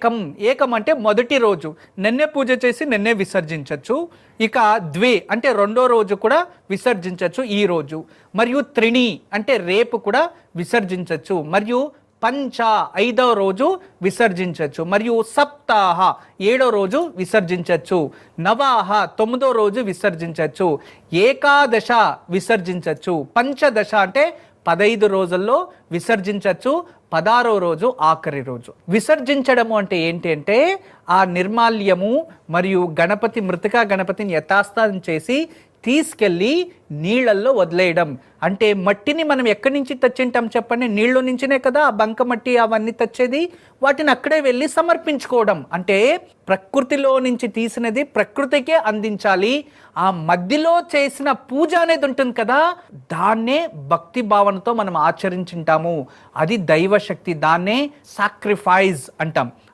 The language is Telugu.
ఏకం, ఏకం అంటే మొదటి రోజు నిన్నే పూజ చేసి నిన్నే విసర్జించవచ్చు. ఇక ద్వే అంటే రెండో రోజు కూడా విసర్జించవచ్చు ఈ రోజు. మరియు త్రిణి అంటే రేపు కూడా విసర్జించవచ్చు. మరియు పంచ ఐదవ రోజు విసర్జించవచ్చు. మరియు సప్తాహ ఏడో రోజు విసర్జించవచ్చు. నవాహ తొమ్మిదో రోజు విసర్జించవచ్చు. ఏకాదశ విసర్జించవచ్చు. పంచదశ అంటే 15 రోజుల్లో విసర్జించవచ్చు. 16వ రోజు ఆఖరి రోజు. విసర్జించడము అంటే ఏంటి అంటే ఆ నిర్మాల్యము మరియు మృతికా గణపతిని యథాస్థానం చేసి తీసుకెళ్ళి నీళ్ళల్లో వదిలేయడం. అంటే మట్టిని మనం ఎక్కడి నుంచి తెచ్చింటాం చెప్పండి? నీళ్ళు నుంచినే కదా ఆ బంక మట్టి అవన్నీ తెచ్చేది. వాటిని అక్కడే వెళ్ళి సమర్పించుకోవడం. అంటే ప్రకృతిలో నుంచి తీసినది ప్రకృతికే అందించాలి. ఆ మధ్యలో చేసిన పూజ అనేది ఉంటుంది కదా, దాన్నే భక్తి భావనతో మనం ఆచరించుంటాము. అది దైవశక్తి, దాన్నే సాక్రిఫైస్ అంటాం.